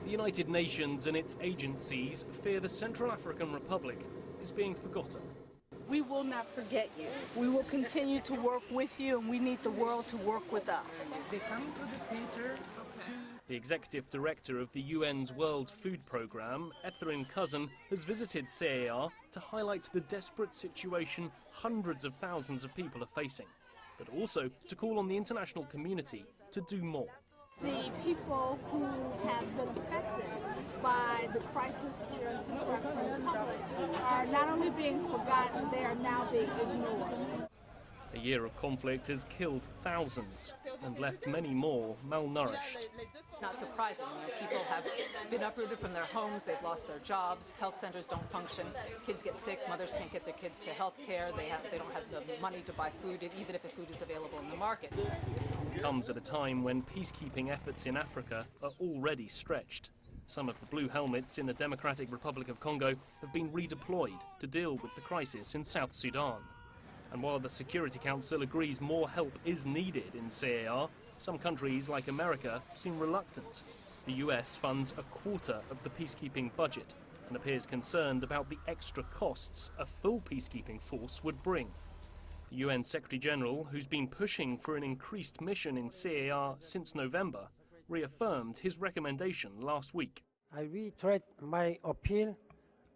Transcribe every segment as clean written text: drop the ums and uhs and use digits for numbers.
The United Nations and its agencies fear the Central African Republic is being forgotten. We will not forget you. We will continue to work with you, and we need the world to work with us. They come to the center The executive director of the UN's World Food Programme, Catherine Cousin, has visited C.A.R. to highlight the desperate situation hundreds of thousands of people are facing, but also to call on the international community to do more. The people who have been affected by the crisis here in Central African Republic are not only being forgotten, they are now being ignored. A year of conflict has killed thousands and left many more malnourished. It's not surprising. People have been uprooted from their homes, they've lost their jobs, health centers don't function, kids get sick, mothers can't get their kids to health care, they don't have the money to buy food, even if the food is available in the market. It comes at a time when peacekeeping efforts in Africa are already stretched. Some of the blue helmets in the Democratic Republic of Congo have been redeployed to deal with the crisis in South Sudan. And while the Security Council agrees more help is needed in C.A.R., some countries like America seem reluctant. The US funds a quarter of the peacekeeping budget and appears concerned about the extra costs a full peacekeeping force would bring. The UN Secretary-General, who's been pushing for an increased mission in C.A.R. since November, reaffirmed his recommendation last week. I reiterate my appeal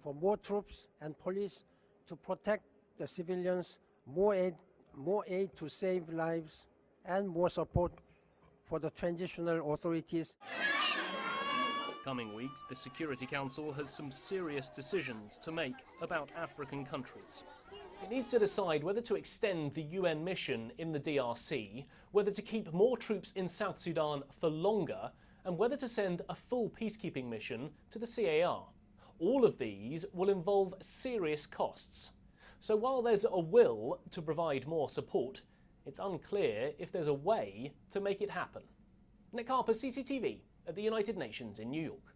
for more troops and police to protect the civilians, more aid to save lives, and more support for the transitional authorities. Coming weeks, the Security Council has some serious decisions to make about African countries. It needs to decide whether to extend the UN mission in the DRC, whether to keep more troops in South Sudan for longer, and whether to send a full peacekeeping mission to the C.A.R. All of these will involve serious costs. So while there's a will to provide more support, it's unclear if there's a way to make it happen. Nick Harper, CCTV, at the United Nations in New York.